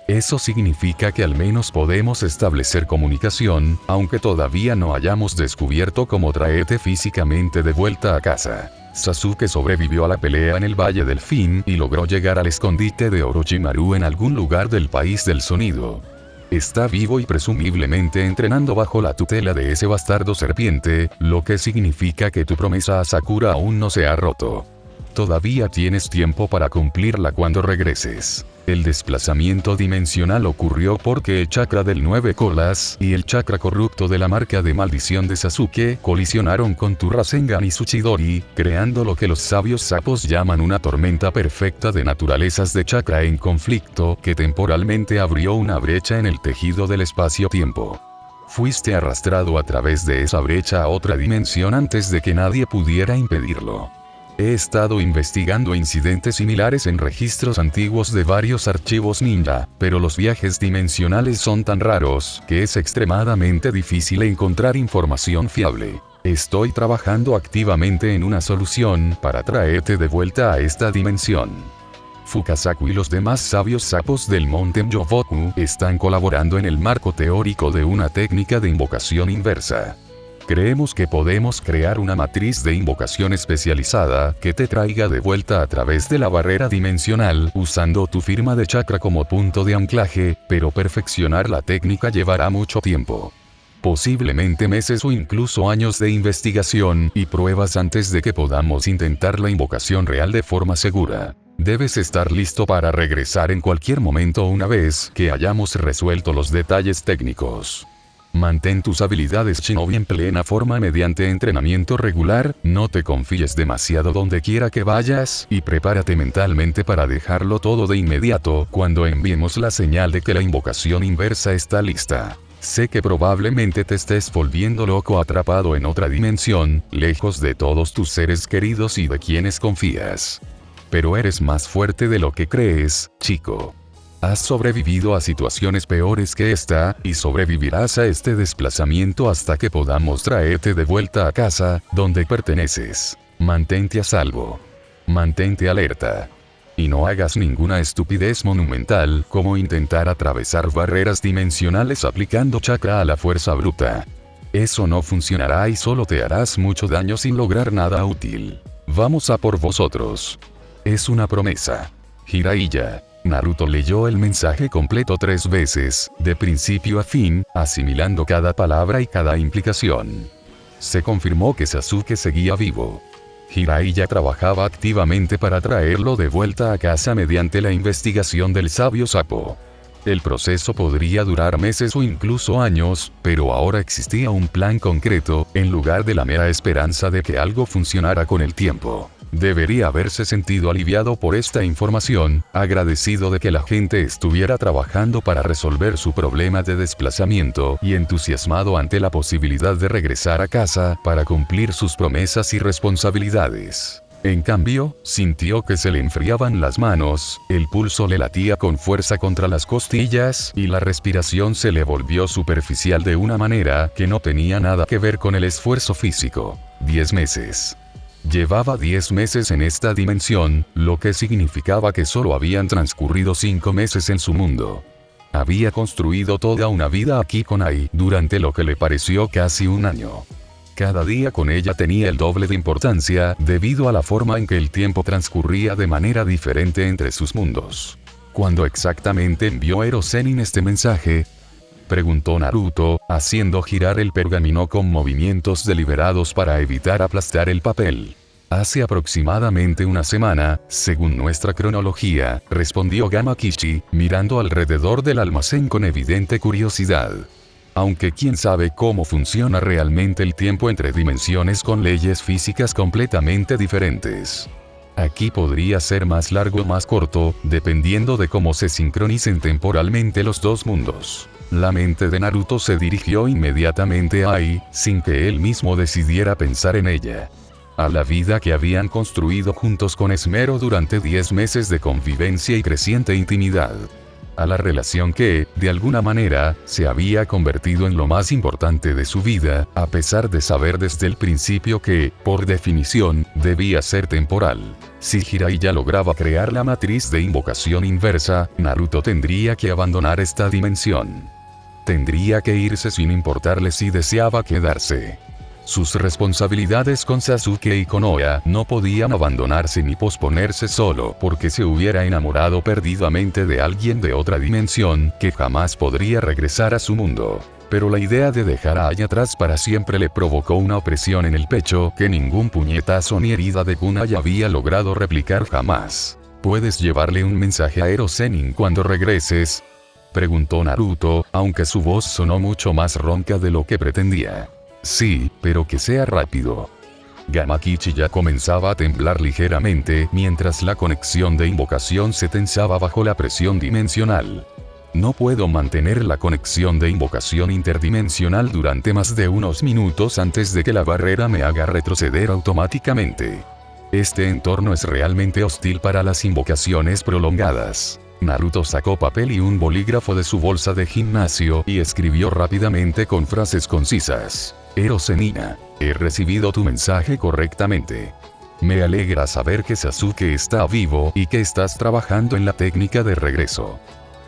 Eso significa que al menos podemos establecer comunicación, aunque todavía no hayamos descubierto cómo traerte físicamente de vuelta a casa. Sasuke sobrevivió a la pelea en el Valle del Fin y logró llegar al escondite de Orochimaru en algún lugar del País del Sonido. Está vivo y presumiblemente entrenando bajo la tutela de ese bastardo serpiente, lo que significa que tu promesa a Sakura aún no se ha roto. Todavía tienes tiempo para cumplirla cuando regreses. El desplazamiento dimensional ocurrió porque el chakra del 9 colas y el chakra corrupto de la marca de maldición de Sasuke colisionaron con tu Rasengan y su Chidori, creando lo que los sabios sapos llaman una tormenta perfecta de naturalezas de chakra en conflicto que temporalmente abrió una brecha en el tejido del espacio-tiempo. Fuiste arrastrado a través de esa brecha a otra dimensión antes de que nadie pudiera impedirlo. He estado investigando incidentes similares en registros antiguos de varios archivos ninja, pero los viajes dimensionales son tan raros que es extremadamente difícil encontrar información fiable. Estoy trabajando activamente en una solución para traerte de vuelta a esta dimensión. Fukasaku y los demás sabios sapos del Monte Myoboku están colaborando en el marco teórico de una técnica de invocación inversa. Creemos que podemos crear una matriz de invocación especializada que te traiga de vuelta a través de la barrera dimensional usando tu firma de chakra como punto de anclaje, pero perfeccionar la técnica llevará mucho tiempo. Posiblemente meses o incluso años de investigación y pruebas antes de que podamos intentar la invocación real de forma segura. Debes estar listo para regresar en cualquier momento una vez que hayamos resuelto los detalles técnicos. Mantén tus habilidades shinobi en plena forma mediante entrenamiento regular, no te confíes demasiado donde quiera que vayas, y prepárate mentalmente para dejarlo todo de inmediato cuando enviemos la señal de que la invocación inversa está lista. Sé que probablemente te estés volviendo loco atrapado en otra dimensión, lejos de todos tus seres queridos y de quienes confías. Pero eres más fuerte de lo que crees, chico. Has sobrevivido a situaciones peores que esta, y sobrevivirás a este desplazamiento hasta que podamos traerte de vuelta a casa, donde perteneces. Mantente a salvo. Mantente alerta. Y no hagas ninguna estupidez monumental, como intentar atravesar barreras dimensionales aplicando chakra a la fuerza bruta. Eso no funcionará y solo te harás mucho daño sin lograr nada útil. Vamos a por vosotros. Es una promesa. Jiraiya. Naruto leyó el mensaje completo 3 veces, de principio a fin, asimilando cada palabra y cada implicación. Se confirmó que Sasuke seguía vivo. Jiraiya trabajaba activamente para traerlo de vuelta a casa mediante la investigación del sabio sapo. El proceso podría durar meses o incluso años, pero ahora existía un plan concreto, en lugar de la mera esperanza de que algo funcionara con el tiempo. Debería haberse sentido aliviado por esta información, agradecido de que la gente estuviera trabajando para resolver su problema de desplazamiento y entusiasmado ante la posibilidad de regresar a casa para cumplir sus promesas y responsabilidades. En cambio, sintió que se le enfriaban las manos, el pulso le latía con fuerza contra las costillas y la respiración se le volvió superficial de una manera que no tenía nada que ver con el esfuerzo físico. 10 meses. Llevaba 10 meses en esta dimensión, lo que significaba que solo habían transcurrido 5 meses en su mundo. Había construido toda una vida aquí con Ai durante lo que le pareció casi un año. Cada día con ella tenía el doble de importancia, debido a la forma en que el tiempo transcurría de manera diferente entre sus mundos. ¿Cuándo exactamente envió Ero Sennin este mensaje?, preguntó Naruto, haciendo girar el pergamino con movimientos deliberados para evitar aplastar el papel. Hace aproximadamente una semana, según nuestra cronología, respondió Gamakishi, mirando alrededor del almacén con evidente curiosidad. Aunque quién sabe cómo funciona realmente el tiempo entre dimensiones con leyes físicas completamente diferentes. Aquí podría ser más largo o más corto, dependiendo de cómo se sincronicen temporalmente los dos mundos. La mente de Naruto se dirigió inmediatamente a Ai, sin que él mismo decidiera pensar en ella. A la vida que habían construido juntos con esmero durante 10 meses de convivencia y creciente intimidad. A la relación que, de alguna manera, se había convertido en lo más importante de su vida, a pesar de saber desde el principio que, por definición, debía ser temporal. Si Jiraiya lograba crear la matriz de invocación inversa, Naruto tendría que abandonar esta dimensión. Tendría que irse sin importarle si deseaba quedarse. Sus responsabilidades con Sasuke y Konoha no podían abandonarse ni posponerse solo porque se hubiera enamorado perdidamente de alguien de otra dimensión que jamás podría regresar a su mundo. Pero la idea de dejar a Ai atrás para siempre le provocó una opresión en el pecho que ningún puñetazo ni herida de kunai había logrado replicar jamás. ¿Puedes llevarle un mensaje a Ero Sennin cuando regreses?, preguntó Naruto, aunque su voz sonó mucho más ronca de lo que pretendía. Sí, pero que sea rápido. Gamakichi ya comenzaba a temblar ligeramente mientras la conexión de invocación se tensaba bajo la presión dimensional. No puedo mantener la conexión de invocación interdimensional durante más de unos minutos antes de que la barrera me haga retroceder automáticamente. Este entorno es realmente hostil para las invocaciones prolongadas. Naruto sacó papel y un bolígrafo de su bolsa de gimnasio y escribió rápidamente con frases concisas. Ero Sennin, he recibido tu mensaje correctamente. Me alegra saber que Sasuke está vivo y que estás trabajando en la técnica de regreso.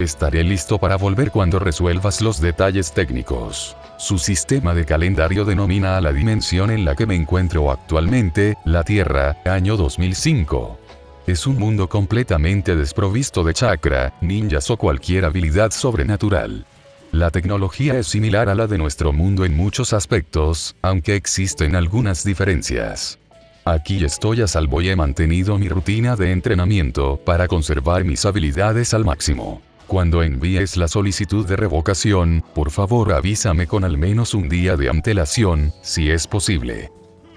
Estaré listo para volver cuando resuelvas los detalles técnicos. Su sistema de calendario denomina a la dimensión en la que me encuentro actualmente, la Tierra, año 2005. Es un mundo completamente desprovisto de chakra, ninjas o cualquier habilidad sobrenatural. La tecnología es similar a la de nuestro mundo en muchos aspectos, aunque existen algunas diferencias. Aquí estoy a salvo y he mantenido mi rutina de entrenamiento para conservar mis habilidades al máximo. Cuando envíes la solicitud de revocación, por favor avísame con al menos un día de antelación, si es posible.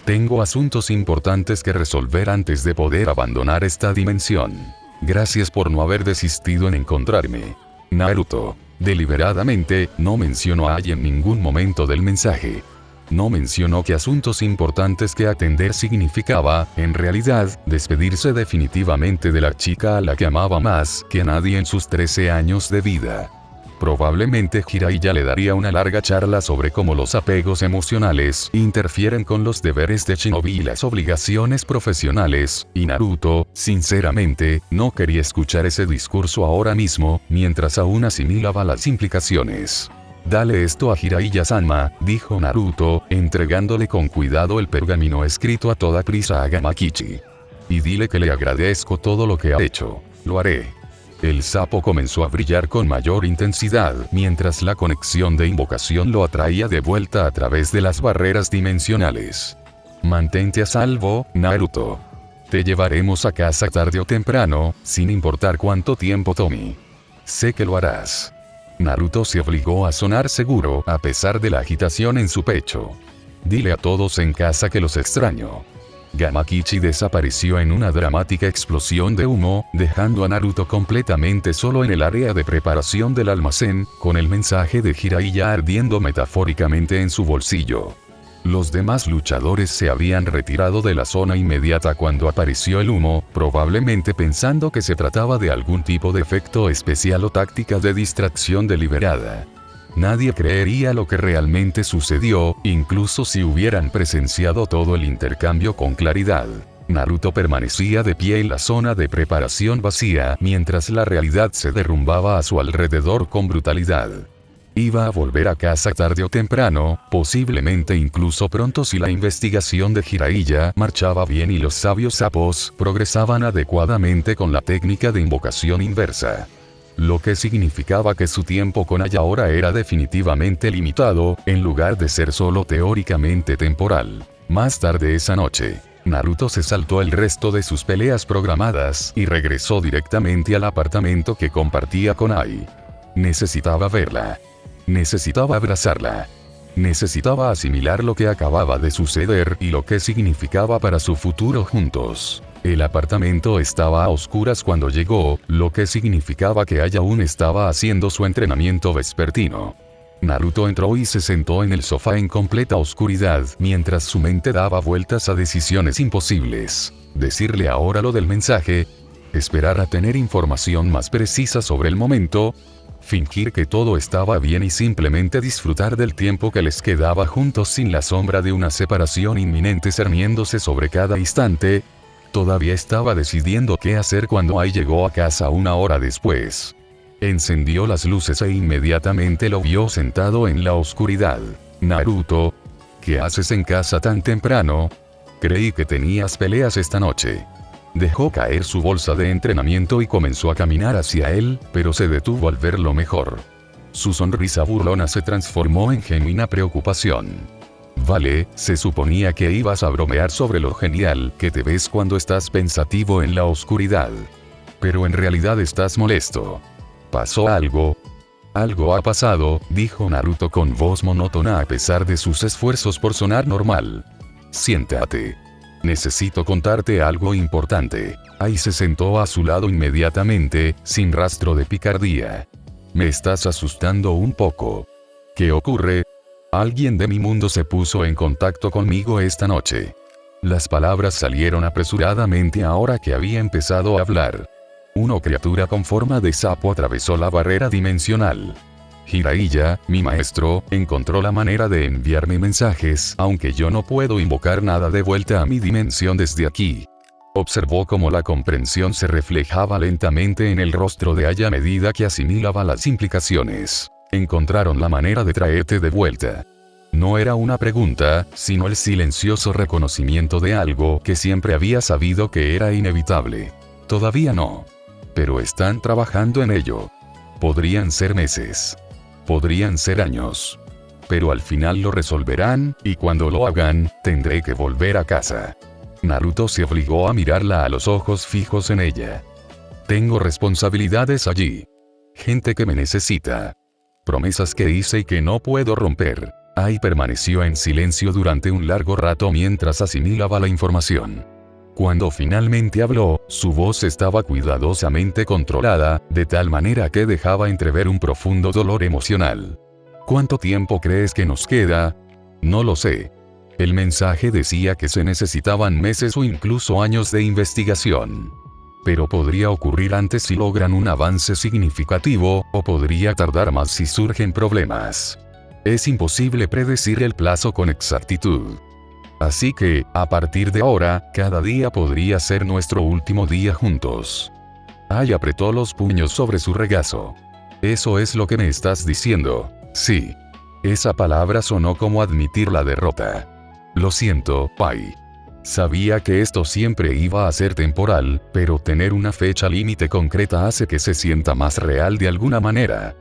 Tengo asuntos importantes que resolver antes de poder abandonar esta dimensión. Gracias por no haber desistido en encontrarme. Naruto. Deliberadamente, no mencionó a Ai en ningún momento del mensaje. No mencionó que asuntos importantes que atender significaba, en realidad, despedirse definitivamente de la chica a la que amaba más que a nadie en sus 13 años de vida. Probablemente Jiraiya le daría una larga charla sobre cómo los apegos emocionales interfieren con los deberes de Shinobi y las obligaciones profesionales, y Naruto, sinceramente, no quería escuchar ese discurso ahora mismo, mientras aún asimilaba las implicaciones. Dale esto a Jiraiya-sama, dijo Naruto, entregándole con cuidado el pergamino escrito a toda prisa a Gamakichi. Y dile que le agradezco todo lo que ha hecho. Lo haré. El sapo comenzó a brillar con mayor intensidad, mientras la conexión de invocación lo atraía de vuelta a través de las barreras dimensionales. Mantente a salvo, Naruto. Te llevaremos a casa tarde o temprano, sin importar cuánto tiempo tome. Sé que lo harás. Naruto se obligó a sonar seguro, a pesar de la agitación en su pecho. Dile a todos en casa que los extraño. Gamakichi desapareció en una dramática explosión de humo, dejando a Naruto completamente solo en el área de preparación del almacén, con el mensaje de Jiraiya ardiendo metafóricamente en su bolsillo. Los demás luchadores se habían retirado de la zona inmediata cuando apareció el humo, probablemente pensando que se trataba de algún tipo de efecto especial o táctica de distracción deliberada. Nadie creería lo que realmente sucedió, incluso si hubieran presenciado todo el intercambio con claridad. Naruto permanecía de pie en la zona de preparación vacía, mientras la realidad se derrumbaba a su alrededor con brutalidad. Iba a volver a casa tarde o temprano, posiblemente incluso pronto si la investigación de Jiraiya marchaba bien y los sabios sapos progresaban adecuadamente con la técnica de invocación inversa. Lo que significaba que su tiempo con Ai ahora era definitivamente limitado, en lugar de ser solo teóricamente temporal. Más tarde esa noche, Naruto se saltó el resto de sus peleas programadas y regresó directamente al apartamento que compartía con Ai. Necesitaba verla. Necesitaba abrazarla. Necesitaba asimilar lo que acababa de suceder y lo que significaba para su futuro juntos. El apartamento estaba a oscuras cuando llegó, lo que significaba que Ai aún estaba haciendo su entrenamiento vespertino. Naruto entró y se sentó en el sofá en completa oscuridad, mientras su mente daba vueltas a decisiones imposibles. Decirle ahora lo del mensaje, esperar a tener información más precisa sobre el momento, fingir que todo estaba bien y simplemente disfrutar del tiempo que les quedaba juntos sin la sombra de una separación inminente cerniéndose sobre cada instante. Todavía estaba decidiendo qué hacer cuando Ai llegó a casa una hora después. Encendió las luces e inmediatamente lo vio sentado en la oscuridad. Naruto, ¿qué haces en casa tan temprano? Creí que tenías peleas esta noche. Dejó caer su bolsa de entrenamiento y comenzó a caminar hacia él, pero se detuvo al verlo mejor. Su sonrisa burlona se transformó en genuina preocupación. Vale, se suponía que ibas a bromear sobre lo genial que te ves cuando estás pensativo en la oscuridad. Pero en realidad estás molesto. ¿Pasó algo? Algo ha pasado, dijo Naruto con voz monótona a pesar de sus esfuerzos por sonar normal. Siéntate. Necesito contarte algo importante. Ai se sentó a su lado inmediatamente, sin rastro de picardía. Me estás asustando un poco. ¿Qué ocurre? Alguien de mi mundo se puso en contacto conmigo esta noche. Las palabras salieron apresuradamente ahora que había empezado a hablar. Una criatura con forma de sapo atravesó la barrera dimensional. Jiraiya, mi maestro, encontró la manera de enviarme mensajes, aunque yo no puedo invocar nada de vuelta a mi dimensión desde aquí. Observó cómo la comprensión se reflejaba lentamente en el rostro de Ai a medida que asimilaba las implicaciones. Encontraron la manera de traerte de vuelta. No era una pregunta, sino el silencioso reconocimiento de algo que siempre había sabido que era inevitable. Todavía no. Pero están trabajando en ello. Podrían ser meses. Podrían ser años. Pero al final lo resolverán, y cuando lo hagan, tendré que volver a casa. Naruto se obligó a mirarla a los ojos fijos en ella. Tengo responsabilidades allí. Gente que me necesita. Promesas que hice y que no puedo romper. Ai permaneció en silencio durante un largo rato mientras asimilaba la información. Cuando finalmente habló, su voz estaba cuidadosamente controlada, de tal manera que dejaba entrever un profundo dolor emocional. ¿Cuánto tiempo crees que nos queda? No lo sé. El mensaje decía que se necesitaban meses o incluso años de investigación. Pero podría ocurrir antes si logran un avance significativo, o podría tardar más si surgen problemas. Es imposible predecir el plazo con exactitud. Así que, a partir de ahora, cada día podría ser nuestro último día juntos. Ai apretó los puños sobre su regazo. ¿Eso es lo que me estás diciendo? Sí. Esa palabra sonó como admitir la derrota. Lo siento, Ai. Sabía que esto siempre iba a ser temporal, pero tener una fecha límite concreta hace que se sienta más real de alguna manera.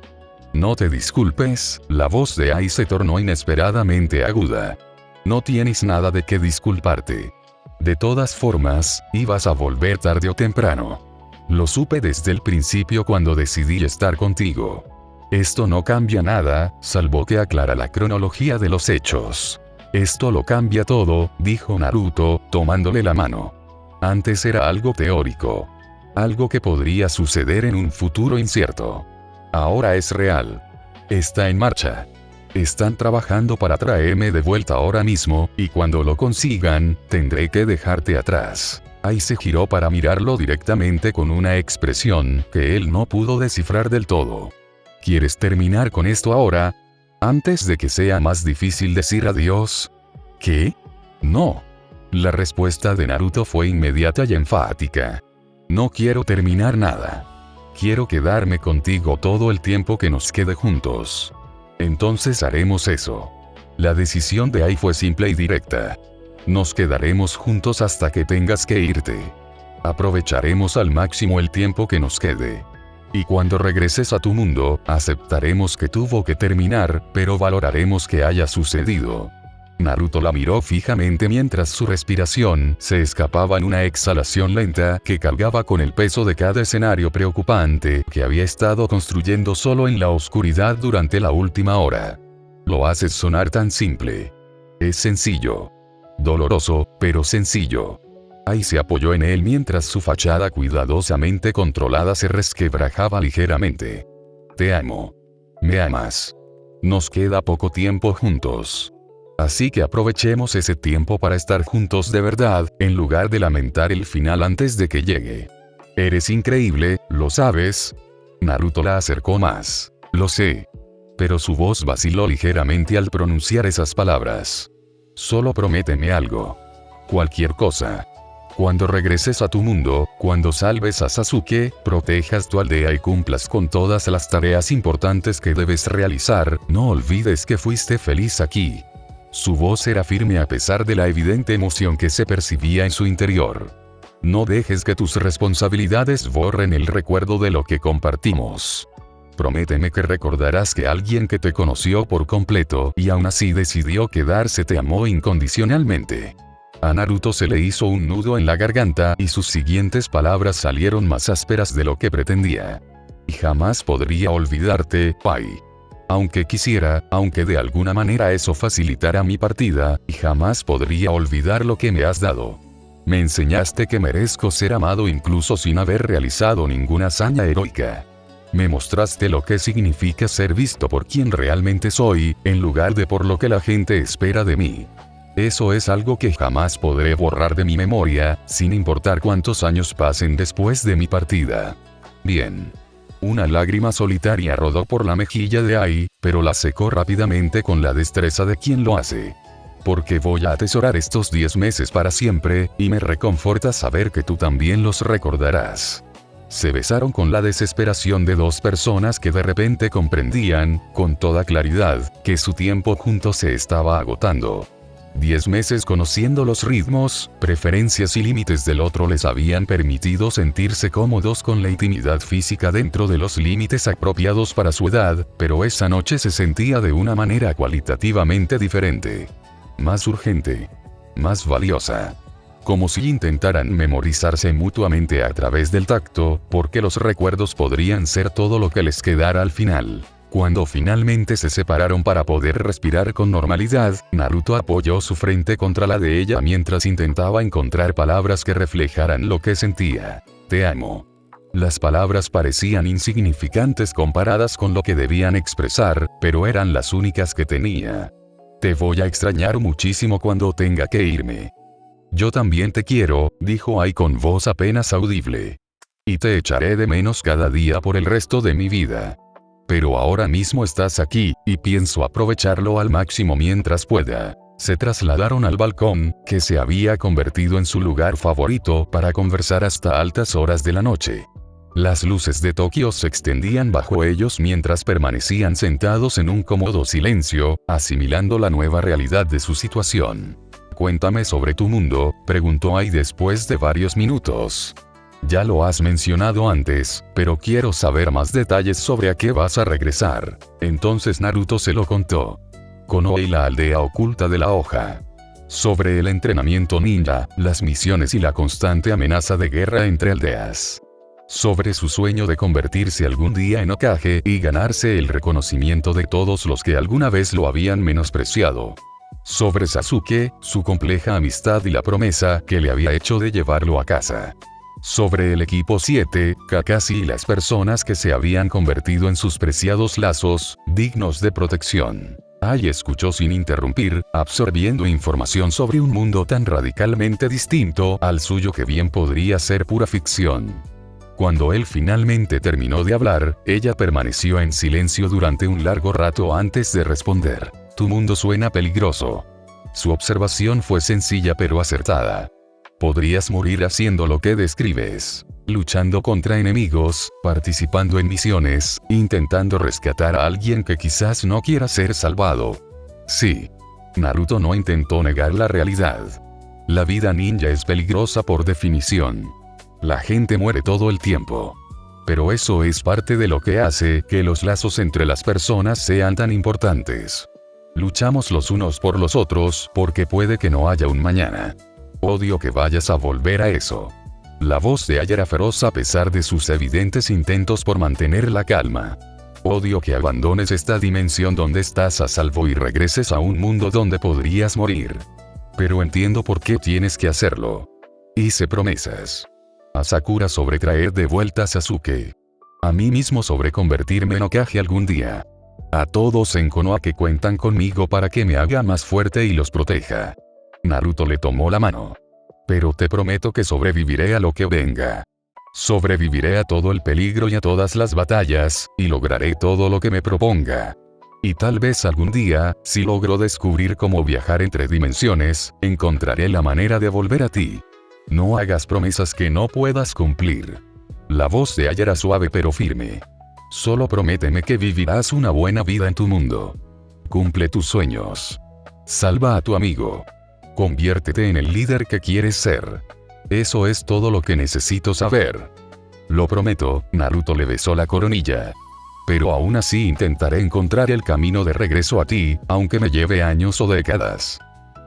No te disculpes, la voz de Ai se tornó inesperadamente aguda. No tienes nada de qué disculparte. De todas formas, ibas a volver tarde o temprano. Lo supe desde el principio cuando decidí estar contigo. Esto no cambia nada, salvo que aclara la cronología de los hechos. Esto lo cambia todo, dijo Naruto, tomándole la mano. Antes era algo teórico. Algo que podría suceder en un futuro incierto. Ahora es real. Está en marcha. Están trabajando para traerme de vuelta ahora mismo, y cuando lo consigan, tendré que dejarte atrás. Ai se giró para mirarlo directamente con una expresión que él no pudo descifrar del todo. ¿Quieres terminar con esto ahora? ¿Antes de que sea más difícil decir adiós? ¿Qué? No. La respuesta de Naruto fue inmediata y enfática. No quiero terminar nada. Quiero quedarme contigo todo el tiempo que nos quede juntos. Entonces haremos eso. La decisión de Ai fue simple y directa. Nos quedaremos juntos hasta que tengas que irte. Aprovecharemos al máximo el tiempo que nos quede. Y cuando regreses a tu mundo, aceptaremos que tuvo que terminar, pero valoraremos que haya sucedido. Naruto la miró fijamente mientras su respiración se escapaba en una exhalación lenta que cargaba con el peso de cada escenario preocupante que había estado construyendo solo en la oscuridad durante la última hora. Lo haces sonar tan simple. Es sencillo. Doloroso, pero sencillo. Ai se apoyó en él mientras su fachada cuidadosamente controlada se resquebrajaba ligeramente. Te amo. Me amas. Nos queda poco tiempo juntos. Así que aprovechemos ese tiempo para estar juntos de verdad, en lugar de lamentar el final antes de que llegue. Eres increíble, ¿lo sabes? Naruto la acercó más. Lo sé. Pero su voz vaciló ligeramente al pronunciar esas palabras. Solo prométeme algo. Cualquier cosa. Cuando regreses a tu mundo, cuando salves a Sasuke, protejas tu aldea y cumplas con todas las tareas importantes que debes realizar, no olvides que fuiste feliz aquí. Su voz era firme a pesar de la evidente emoción que se percibía en su interior. No dejes que tus responsabilidades borren el recuerdo de lo que compartimos. Prométeme que recordarás que alguien que te conoció por completo y aún así decidió quedarse te amó incondicionalmente. A Naruto se le hizo un nudo en la garganta y sus siguientes palabras salieron más ásperas de lo que pretendía. Y jamás podría olvidarte, Ai. Aunque quisiera, aunque de alguna manera eso facilitara mi partida, y jamás podría olvidar lo que me has dado. Me enseñaste que merezco ser amado incluso sin haber realizado ninguna hazaña heroica. Me mostraste lo que significa ser visto por quien realmente soy, en lugar de por lo que la gente espera de mí. Eso es algo que jamás podré borrar de mi memoria, sin importar cuántos años pasen después de mi partida. Bien. Una lágrima solitaria rodó por la mejilla de Ai, pero la secó rápidamente con la destreza de quien lo hace. Porque voy a atesorar estos 10 meses para siempre, y me reconforta saber que tú también los recordarás. Se besaron con la desesperación de dos personas que de repente comprendían, con toda claridad, que su tiempo juntos se estaba agotando. 10 meses conociendo los ritmos, preferencias y límites del otro les habían permitido sentirse cómodos con la intimidad física dentro de los límites apropiados para su edad, pero esa noche se sentía de una manera cualitativamente diferente. Más urgente. Más valiosa. Como si intentaran memorizarse mutuamente a través del tacto, porque los recuerdos podrían ser todo lo que les quedara al final. Cuando finalmente se separaron para poder respirar con normalidad, Naruto apoyó su frente contra la de ella mientras intentaba encontrar palabras que reflejaran lo que sentía. Te amo. Las palabras parecían insignificantes comparadas con lo que debían expresar, pero eran las únicas que tenía. Te voy a extrañar muchísimo cuando tenga que irme. Yo también te quiero, dijo Ai con voz apenas audible. Y te echaré de menos cada día por el resto de mi vida. Pero ahora mismo estás aquí, y pienso aprovecharlo al máximo mientras pueda. Se trasladaron al balcón, que se había convertido en su lugar favorito para conversar hasta altas horas de la noche. Las luces de Tokio se extendían bajo ellos mientras permanecían sentados en un cómodo silencio, asimilando la nueva realidad de su situación. Cuéntame sobre tu mundo, preguntó Ai después de varios minutos. Ya lo has mencionado antes, pero quiero saber más detalles sobre a qué vas a regresar. Entonces Naruto se lo contó. Konoha y la aldea oculta de la hoja. Sobre el entrenamiento ninja, las misiones y la constante amenaza de guerra entre aldeas. Sobre su sueño de convertirse algún día en Hokage y ganarse el reconocimiento de todos los que alguna vez lo habían menospreciado. Sobre Sasuke, su compleja amistad y la promesa que le había hecho de llevarlo a casa. Sobre el equipo 7, Kakashi y las personas que se habían convertido en sus preciados lazos, dignos de protección. Ai escuchó sin interrumpir, absorbiendo información sobre un mundo tan radicalmente distinto al suyo que bien podría ser pura ficción. Cuando él finalmente terminó de hablar, ella permaneció en silencio durante un largo rato antes de responder. Tu mundo suena peligroso. Su observación fue sencilla pero acertada. Podrías morir haciendo lo que describes. Luchando contra enemigos, participando en misiones, intentando rescatar a alguien que quizás no quiera ser salvado. Sí. Naruto no intentó negar la realidad. La vida ninja es peligrosa por definición. La gente muere todo el tiempo. Pero eso es parte de lo que hace que los lazos entre las personas sean tan importantes. Luchamos los unos por los otros porque puede que no haya un mañana. Odio que vayas a volver a eso. La voz de Ai era feroz a pesar de sus evidentes intentos por mantener la calma. Odio que abandones esta dimensión donde estás a salvo y regreses a un mundo donde podrías morir. Pero entiendo por qué tienes que hacerlo. Hice promesas. A Sakura sobre traer de vuelta a Sasuke. A mí mismo sobre convertirme en Hokage algún día. A todos en Konoha que cuentan conmigo para que me haga más fuerte y los proteja. Naruto le tomó la mano. Pero te prometo que sobreviviré a lo que venga. Sobreviviré a todo el peligro y a todas las batallas, y lograré todo lo que me proponga. Y tal vez algún día, si logro descubrir cómo viajar entre dimensiones, encontraré la manera de volver a ti. No hagas promesas que no puedas cumplir. La voz de Ai era suave pero firme. Solo prométeme que vivirás una buena vida en tu mundo. Cumple tus sueños. Salva a tu amigo. Conviértete en el líder que quieres ser. Eso es todo lo que necesito saber. Lo prometo, Naruto le besó la coronilla. Pero aún así intentaré encontrar el camino de regreso a ti, aunque me lleve años o décadas.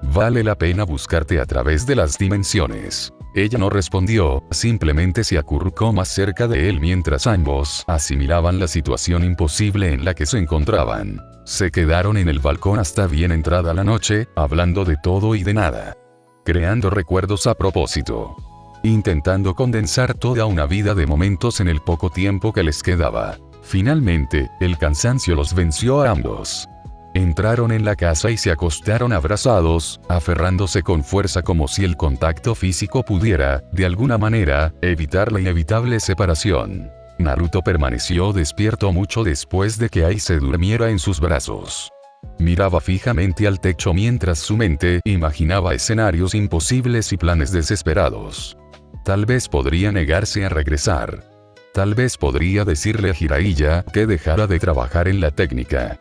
Vale la pena buscarte a través de las dimensiones. Ella no respondió, simplemente se acurrucó más cerca de él mientras ambos asimilaban la situación imposible en la que se encontraban. Se quedaron en el balcón hasta bien entrada la noche, hablando de todo y de nada. Creando recuerdos a propósito. Intentando condensar toda una vida de momentos en el poco tiempo que les quedaba. Finalmente, el cansancio los venció a ambos. Entraron en la casa y se acostaron abrazados, aferrándose con fuerza como si el contacto físico pudiera, de alguna manera, evitar la inevitable separación. Naruto permaneció despierto mucho después de que Ai se durmiera en sus brazos. Miraba fijamente al techo mientras su mente imaginaba escenarios imposibles y planes desesperados. Tal vez podría negarse a regresar. Tal vez podría decirle a Jiraiya que dejara de trabajar en la técnica.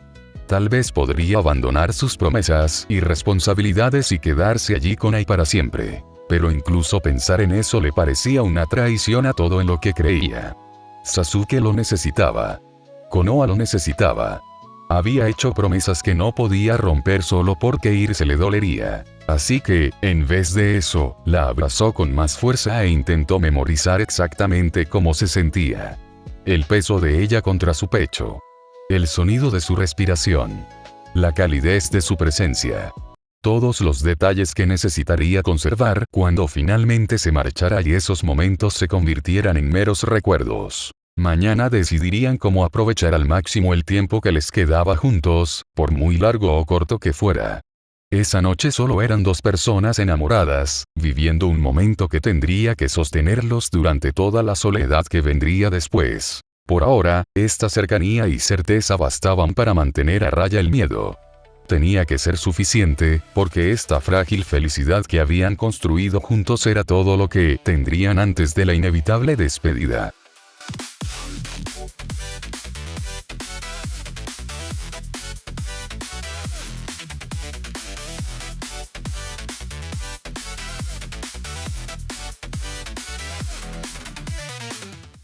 Tal vez podría abandonar sus promesas y responsabilidades y quedarse allí con Ai para siempre. Pero incluso pensar en eso le parecía una traición a todo en lo que creía. Sasuke lo necesitaba. Konoha lo necesitaba. Había hecho promesas que no podía romper solo porque irse le dolería. Así que, en vez de eso, la abrazó con más fuerza e intentó memorizar exactamente cómo se sentía. El peso de ella contra su pecho. el sonido de su respiración, la calidez de su presencia. Todos los detalles que necesitaría conservar cuando finalmente se marchara y esos momentos se convirtieran en meros recuerdos. Mañana decidirían cómo aprovechar al máximo el tiempo que les quedaba juntos, por muy largo o corto que fuera. Esa noche solo eran dos personas enamoradas, viviendo un momento que tendría que sostenerlos durante toda la soledad que vendría después. Por ahora, esta cercanía y certeza bastaban para mantener a raya el miedo. Tenía que ser suficiente, porque esta frágil felicidad que habían construido juntos era todo lo que tendrían antes de la inevitable despedida.